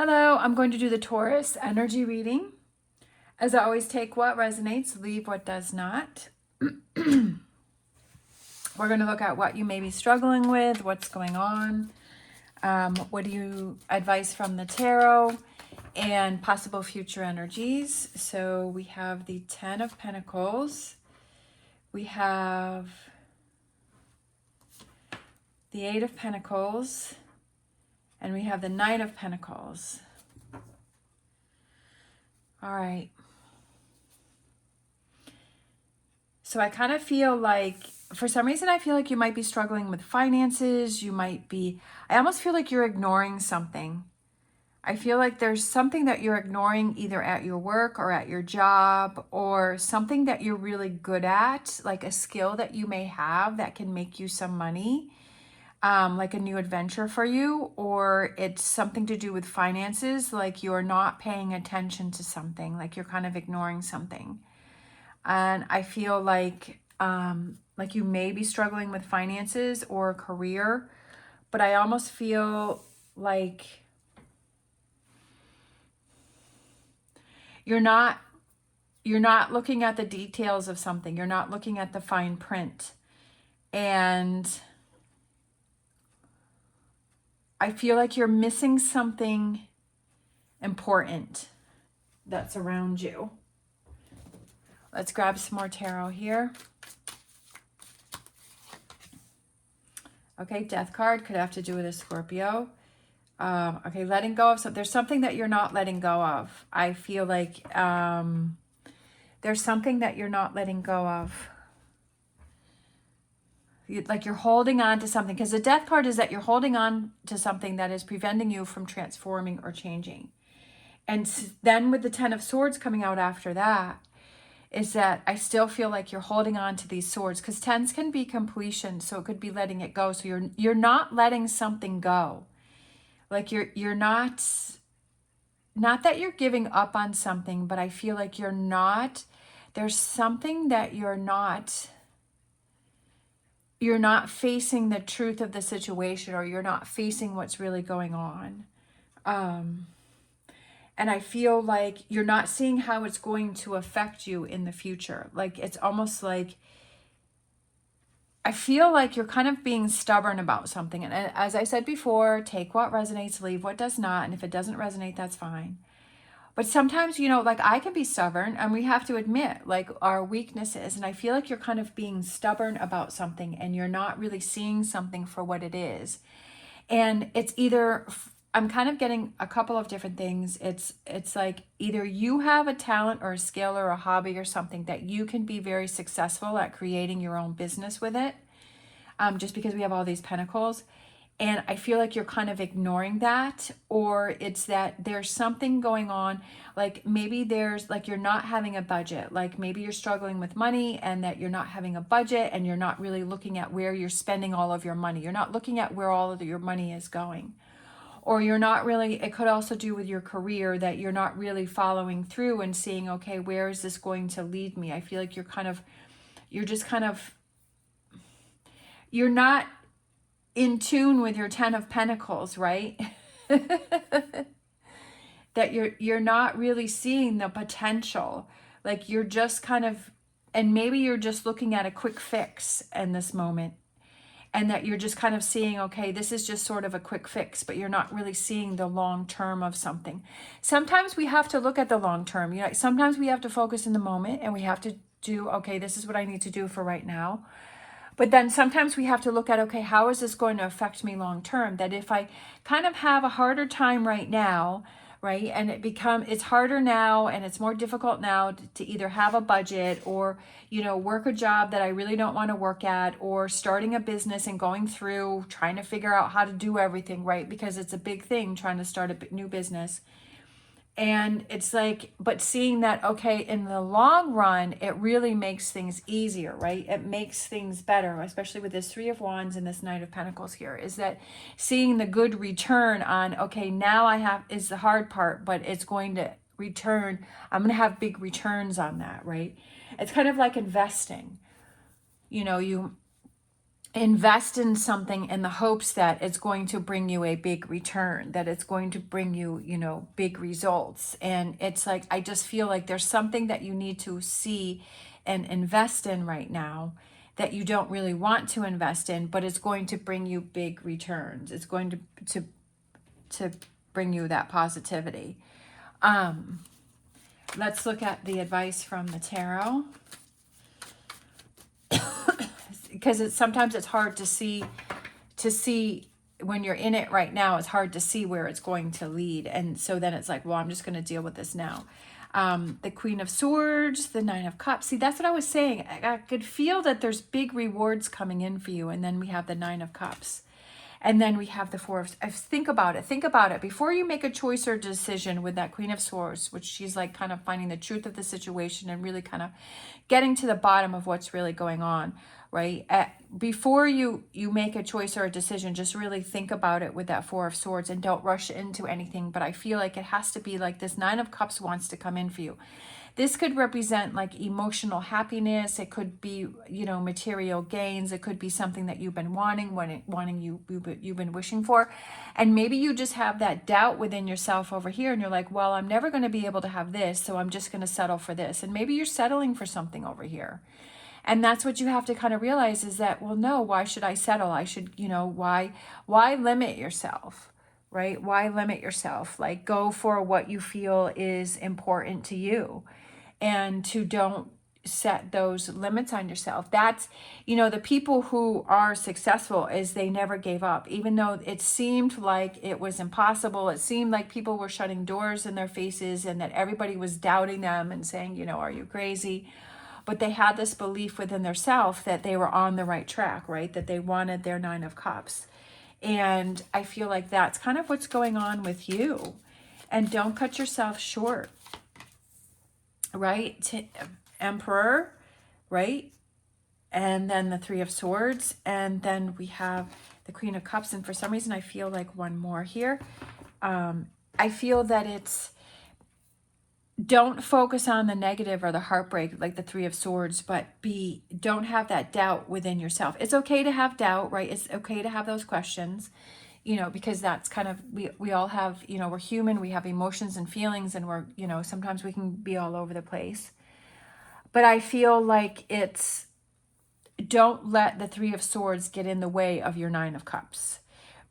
Hello, I'm going to do the Taurus energy reading. As I always, take what resonates, leave what does not. We're going to look at what you may be struggling with, what's going on, what do you advice from the tarot, and possible future energies. So we have the 10 of Pentacles. We have the 8 of Pentacles. And we have the Knight of Pentacles. All right. So I kind of feel like, for some reason, I feel like you might be struggling with finances. I almost feel like you're ignoring something. I feel like there's something that you're ignoring either at your work or at your job, or something that you're really good at, like a skill that you may have that can make you some money. Like a new adventure for you, or it's something to do with finances, like you're not paying attention to something, like you're kind of ignoring something. And I feel like you may be struggling with finances or career, but I almost feel like you're not looking at the details of something. You're not looking at the fine print. And I feel like you're missing something important that's around you. Let's grab some more tarot here. Okay, Death card could have to do with a Scorpio. Okay, letting go of something. There's something that you're not letting go of. I feel like there's something that you're not letting go of. Like you're holding on to something, because the Death card is that you're holding on to something that is preventing you from transforming or changing. And then with the 10 of Swords coming out after that, is that I still feel like you're holding on to these swords, because 10s can be completion, so it could be letting it go. So you're not letting something go. Like you're not that you're giving up on something, but I feel like there's something that you're not facing the truth of the situation, or you're not facing what's really going on. And I feel like you're not seeing how it's going to affect you in the future. Like it's almost like, I feel like you're kind of being stubborn about something. And as I said before, take what resonates, leave what does not. And if it doesn't resonate, that's fine. But sometimes, like I can be stubborn, and we have to admit like our weaknesses. And I feel like you're kind of being stubborn about something, and you're not really seeing something for what it is. And it's either, I'm kind of getting a couple of different things. It's like either you have a talent or a skill or a hobby or something that you can be very successful at creating your own business with it, just because we have all these pentacles. And I feel like you're kind of ignoring that, or it's that there's something going on. Like maybe there's like, you're not having a budget. Like maybe you're struggling with money, and that you're not having a budget, and you're not really looking at where you're spending all of your money. You're not looking at where all of your money is going. Or you're not really, it could also do with your career, that you're not really following through and seeing, okay, where is this going to lead me? I feel like you're not in tune with your 10 of Pentacles, right? That you're not really seeing the potential. Like you're just kind of, and maybe you're just looking at a quick fix in this moment, and that you're just kind of seeing, okay, this is just sort of a quick fix, but you're not really seeing the long term of something. Sometimes we have to look at the long term. Sometimes we have to focus in the moment, and we have to do, okay, this is what I need to do for right now. But then sometimes we have to look at, okay, how is this going to affect me long term? That if I kind of have a harder time right now, right, and it's harder now, and it's more difficult now to either have a budget, or work a job that I really don't want to work at, or starting a business and going through trying to figure out how to do everything, right, because it's a big thing trying to start a new business. And it's like, but seeing that, okay, in the long run, it really makes things easier, right? It makes things better, especially with this 3 of Wands and this Knight of Pentacles here, is that seeing the good return on, okay, now is the hard part, but it's going to return. I'm going to have big returns on that, right? It's kind of like investing. invest in something in the hopes that it's going to bring you a big return, that it's going to bring you, big results. And it's like, I just feel like there's something that you need to see and invest in right now that you don't really want to invest in, but it's going to bring you big returns. It's going to bring you that positivity. Let's look at the advice from the tarot. Because sometimes it's hard to see when you're in it right now. It's hard to see where it's going to lead, and so then it's like, well, I'm just going to deal with this now. The Queen of Swords, the Nine of Cups. See, that's what I was saying. I could feel that there's big rewards coming in for you, and then we have the Nine of Cups. And then we have the Four of, think about it. Before you make a choice or decision with that Queen of Swords, which she's like kind of finding the truth of the situation and really kind of getting to the bottom of what's really going on, right? Before you make a choice or a decision, just really think about it with that Four of Swords and don't rush into anything. But I feel like it has to be like this Nine of Cups wants to come in for you. This could represent like emotional happiness. It could be, material gains. It could be something that you've been you've been wishing for. And maybe you just have that doubt within yourself over here. And you're like, well, I'm never going to be able to have this. So I'm just going to settle for this. And maybe you're settling for something over here. And that's what you have to kind of realize is that, well, no, why should I settle? I should, why limit yourself? Right? Why limit yourself? Like, go for what you feel is important to you, and to don't set those limits on yourself. That's, the people who are successful is they never gave up, even though it seemed like it was impossible. It seemed like people were shutting doors in their faces and that everybody was doubting them and saying, are you crazy? But they had this belief within themselves that they were on the right track, right? That they wanted their Nine of Cups. And I feel like that's kind of what's going on with you. And don't cut yourself short, right? Emperor, right? And then the Three of Swords. And then we have the Queen of Cups. And for some reason, I feel like one more here. I feel that it's, don't focus on the negative or the heartbreak like the Three of Swords, but don't have that doubt within yourself. It's okay to have doubt, right? It's okay to have those questions, because that's kind of, we all have, we're human, we have emotions and feelings, and we're, sometimes we can be all over the place. But I feel like it's, don't let the Three of Swords get in the way of your Nine of Cups.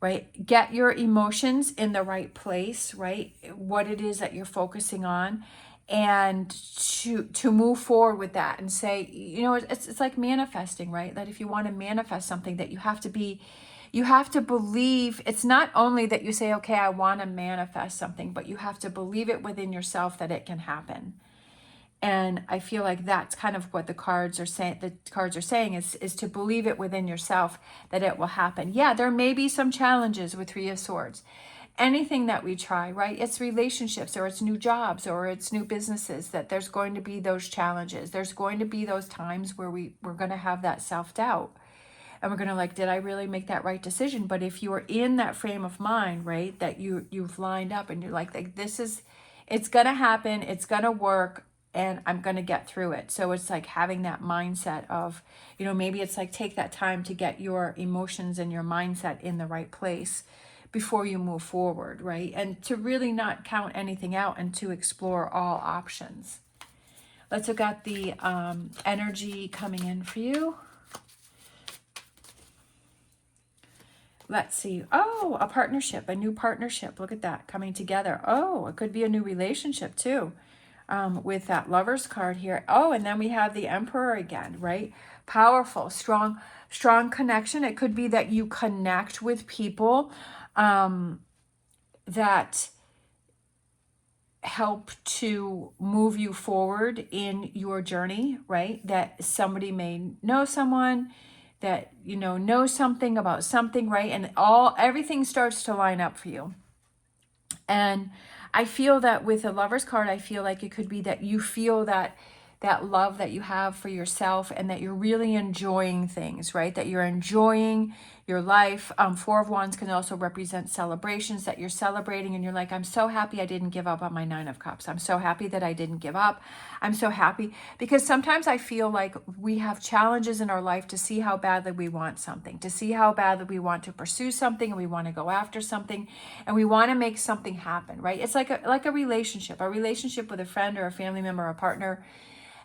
Right? Get your emotions in the right place, right? What it is that you're focusing on, and to move forward with that and say, it's like manifesting, right? That if you want to manifest something, that you have to believe. It's not only that you say, okay, I want to manifest something, but you have to believe it within yourself that it can happen. And I feel like that's kind of what the cards are saying. The cards are saying is to believe it within yourself that it will happen. Yeah, there may be some challenges with Three of Swords. Anything that we try, right? It's relationships, or it's new jobs, or it's new businesses, that there's going to be those challenges. There's going to be those times where we're going to have that self-doubt. And we're going to like, did I really make that right decision? But if you are in that frame of mind, right, that you've lined up and you're like it's going to happen. It's going to work. And I'm going to get through it. So it's like having that mindset of, maybe it's like take that time to get your emotions and your mindset in the right place before you move forward, right? And to really not count anything out and to explore all options. Let's look at the energy coming in for you. Let's see. Oh, a partnership, a new partnership. Look at that coming together. Oh, it could be a new relationship too. With that Lovers card here. Oh, and then we have the Emperor again, right? Powerful, strong connection. It could be that you connect with people that help to move you forward in your journey, right? That somebody may know someone that, knows something about something, right? And everything starts to line up for you. And I feel that with the Lovers card, I feel like it could be that you feel that that love that you have for yourself, and that you're really enjoying things, right? That you're enjoying your life. Four of Wands can also represent celebrations, that you're celebrating and you're like, I'm so happy I didn't give up on my Nine of Cups. I'm so happy that I didn't give up. I'm so happy, because sometimes I feel like we have challenges in our life to see how badly we want something, to see how badly we want to pursue something, and we want to go after something, and we want to make something happen, right? It's like a relationship with a friend or a family member or a partner.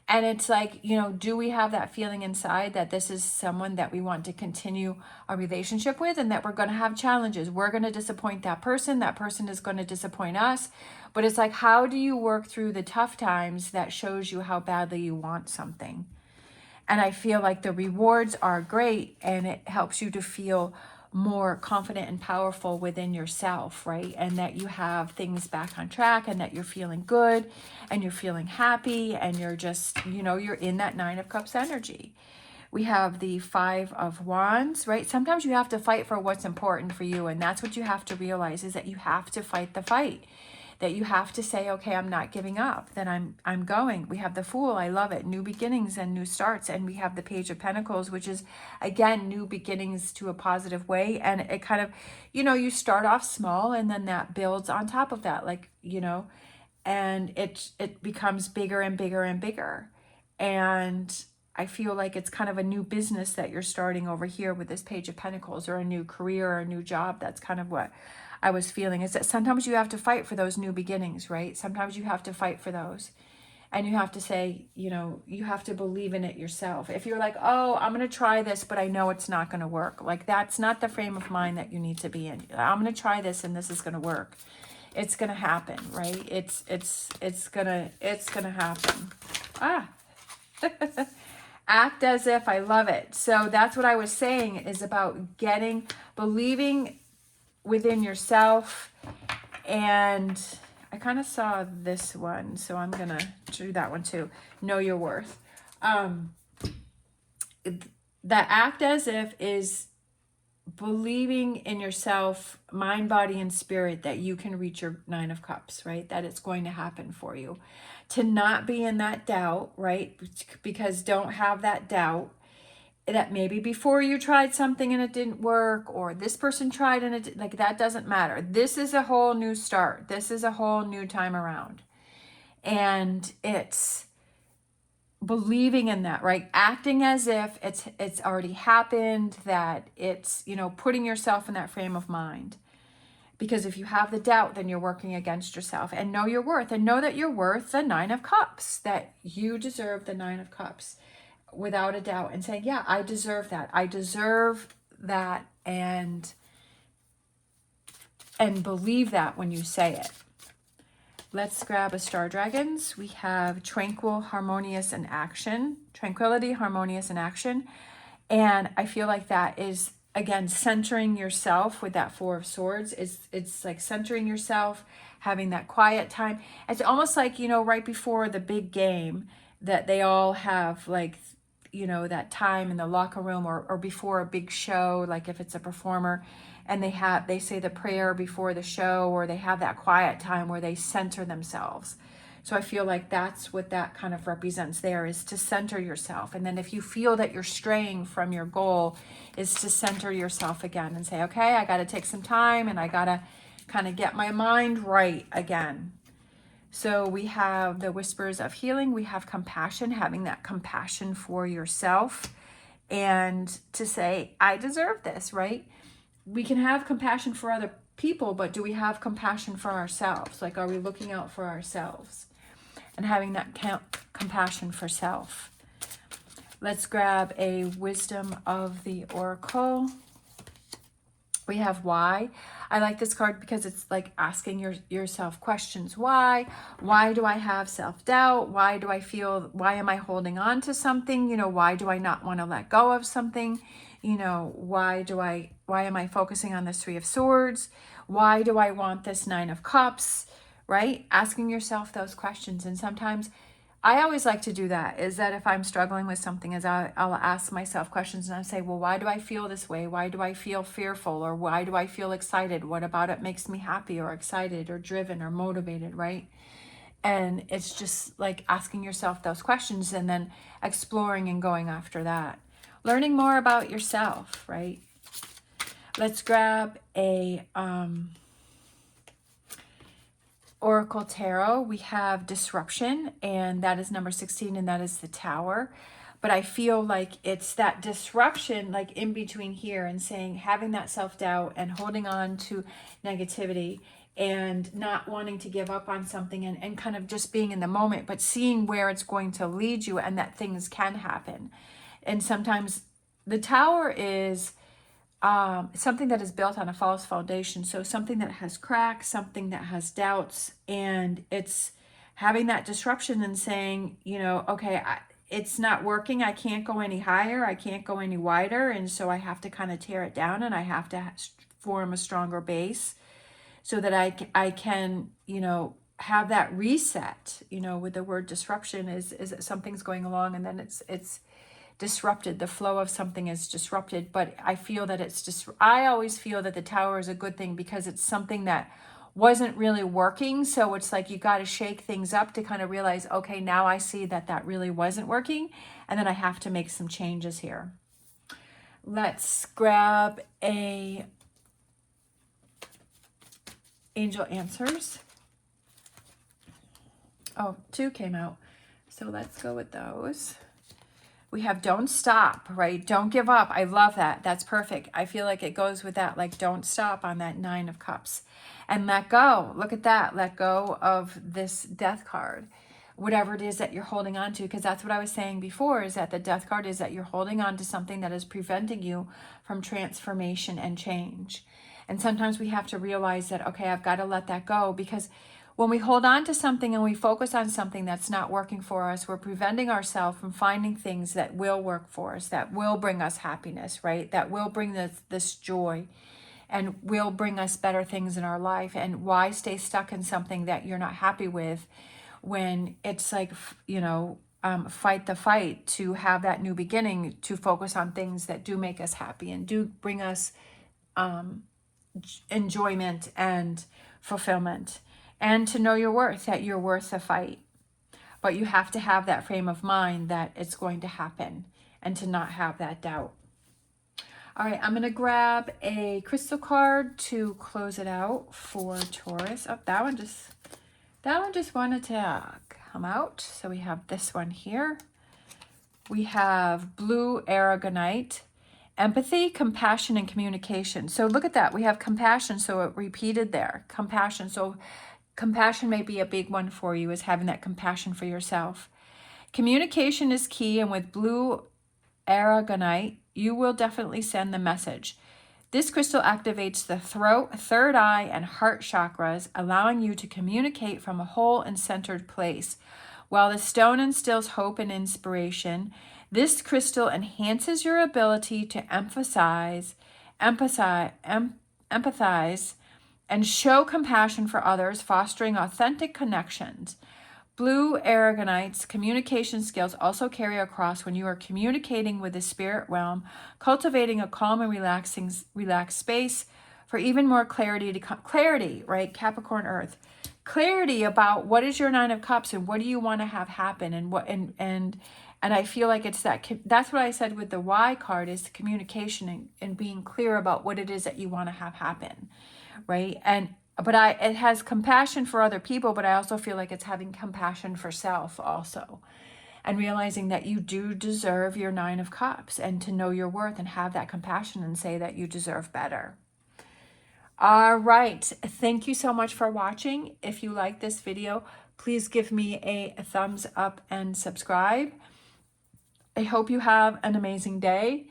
And it's like, do we have that feeling inside that this is someone that we want to continue a relationship with, and that we're going to have challenges? We're going to disappoint that person is going to disappoint us. But it's like, how do you work through the tough times that shows you how badly you want something? And I feel like the rewards are great, and it helps you to feel more confident and powerful within yourself, right? And that you have things back on track, and that you're feeling good, and you're feeling happy, and you're just, you're in that Nine of Cups energy. We have the Five of Wands, right? Sometimes you have to fight for what's important for you, and that's what you have to realize, is that you have to fight the fight. That you have to say, okay, I'm not giving up, that I'm going. We have the Fool, I love it, new beginnings and new starts. And we have the Page of Pentacles, which is, again, new beginnings to a positive way. And it kind of, you start off small, and then that builds on top of that, like, and it becomes bigger and bigger and bigger. And I feel like it's kind of a new business that you're starting over here with this Page of Pentacles, or a new career or a new job. That's kind of what I was feeling, is that sometimes you have to fight for those new beginnings, right? Sometimes you have to fight for those. And you have to say, you have to believe in it yourself. If you're like, oh, I'm going to try this, but I know it's not going to work. Like, that's not the frame of mind that you need to be in. I'm going to try this, and this is going to work. It's going to happen, right? It's going to happen. Act as if. I love it. So that's what I was saying, is about believing within yourself. And I kind of saw this one, so I'm gonna do that one too. Know your worth. That act as if is believing in yourself, mind, body, and spirit, that you can reach your Nine of Cups, right? That it's going to happen for you. To not be in that doubt, right? Because don't have that doubt that maybe before you tried something and it didn't work, or this person tried and it, like, that doesn't matter. This is a whole new start. This is a whole new time around. And it's believing in that, right? Acting as if it's already happened, that it's, putting yourself in that frame of mind. Because if you have the doubt, then you're working against yourself. And know your worth, and know that you're worth the Nine of Cups, that you deserve the Nine of Cups without a doubt, and saying, yeah, I deserve that. I deserve that. And believe that when you say it. Let's grab a Star Dragons. We have Tranquil, Harmonious, and Action. Tranquility, Harmonious, and Action. And I feel like that is, again, centering yourself with that Four of Swords. It's like centering yourself, having that quiet time. It's almost like, right before the big game, that they all have, like, that time in the locker room, or before a big show, like if it's a performer, and they say the prayer before the show, or they have that quiet time where they center themselves. So I feel like that's what that kind of represents there, is to center yourself. And then if you feel that you're straying from your goal, is to center yourself again and say, okay, I got to take some time, and I got to kind of get my mind right again. So we have the Whispers of Healing. We have compassion, having that compassion for yourself, and to say, I deserve this, right? We can have compassion for other people, but do we have compassion for ourselves? Like, are we looking out for ourselves? And having that compassion for self. Let's grab a Wisdom of the Oracle. We have Why. I like this card because it's like asking yourself questions. Why? Why do I have self-doubt? Why am I holding on to something? Why do I not want to let go of something? Why am I focusing on this Three of Swords? Why do I want this Nine of Cups? Right? Asking yourself those questions. And sometimes I always like to do that, is that if I'm struggling with something, I'll ask myself questions, and I say, well, why do I feel this way? Why do I feel fearful? Or why do I feel excited? What about it makes me happy or excited or driven or motivated, right? And it's just like asking yourself those questions and then exploring and going after that. Learning more about yourself, right? Let's grab a Oracle Tarot. We have Disruption, and that is number 16, and that is the Tower. But I feel like it's that disruption, like in between here, and saying, having that self-doubt and holding on to negativity and not wanting to give up on something, and kind of just being in the moment, but seeing where it's going to lead you and that things can happen. And sometimes the Tower is something that is built on a false foundation. So something that has cracks, something that has doubts, and it's having that disruption and saying, you know, okay, it's not working. I can't go any higher. I can't go any wider. And so I have to kind of tear it down, and I have to form a stronger base so that I can, you know, have that reset. You know, with the word disruption is that something's going along and then it's disrupted. The flow of something is disrupted. But I feel that it's just, I always feel that the Tower is a good thing because it's something that wasn't really working. So it's like you got to shake things up to kind of realize, okay, now I see that that really wasn't working, and then I have to make some changes here. Let's grab a Angel Answers. Oh, 2 came out. So let's go with those. We have Don't Stop, right? Don't give up. I love that. That's perfect. I feel like it goes with that, like don't stop on that 9 of Cups. And let go. Look at that. Let go of this Death card. Whatever it is that you're holding on to, because that's what I was saying before, is that the Death card is that you're holding on to something that is preventing you from transformation and change. And sometimes we have to realize that, okay, I've got to let that go, because when we hold on to something and we focus on something that's not working for us, we're preventing ourselves from finding things that will work for us, that will bring us happiness, right? That will bring this joy and will bring us better things in our life. And why stay stuck in something that you're not happy with when it's like, you know, fight the fight to have that new beginning, to focus on things that do make us happy and do bring us enjoyment and fulfillment. And to know your worth, that you're worth the fight. But you have to have that frame of mind that it's going to happen and to not have that doubt. All right, I'm going to grab a crystal card to close it out for Taurus. Oh, that one just wanted to come out. So we have this one here. We have Blue Aragonite. Empathy, compassion, and communication. So look at that. We have compassion, so it repeated there. Compassion. So compassion may be a big one for you, is having that compassion for yourself. Communication is key, and with Blue Aragonite, you will definitely send the message. This crystal activates the throat, third eye, and heart chakras, allowing you to communicate from a whole and centered place. While the stone instills hope and inspiration, this crystal enhances your ability to empathize, and show compassion for others, fostering authentic connections. Blue Aragonite's communication skills also carry across when you are communicating with the spirit realm, cultivating a calm and relaxed space for even more clarity, right? Capricorn Earth. Clarity about what is your 9 of Cups and what do you want to have happen, and I feel like it's that's what I said with the Y card, is the communication and being clear about what it is that you want to have happen, right? But it has compassion for other people, but I also feel like it's having compassion for self also, and realizing that you do deserve your 9 of Cups, and to know your worth and have that compassion and say that you deserve better. All right. Thank you so much for watching. If you like this video, please give me a thumbs up and subscribe. I hope you have an amazing day.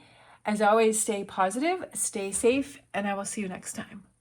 As always, stay positive, stay safe, and I will see you next time.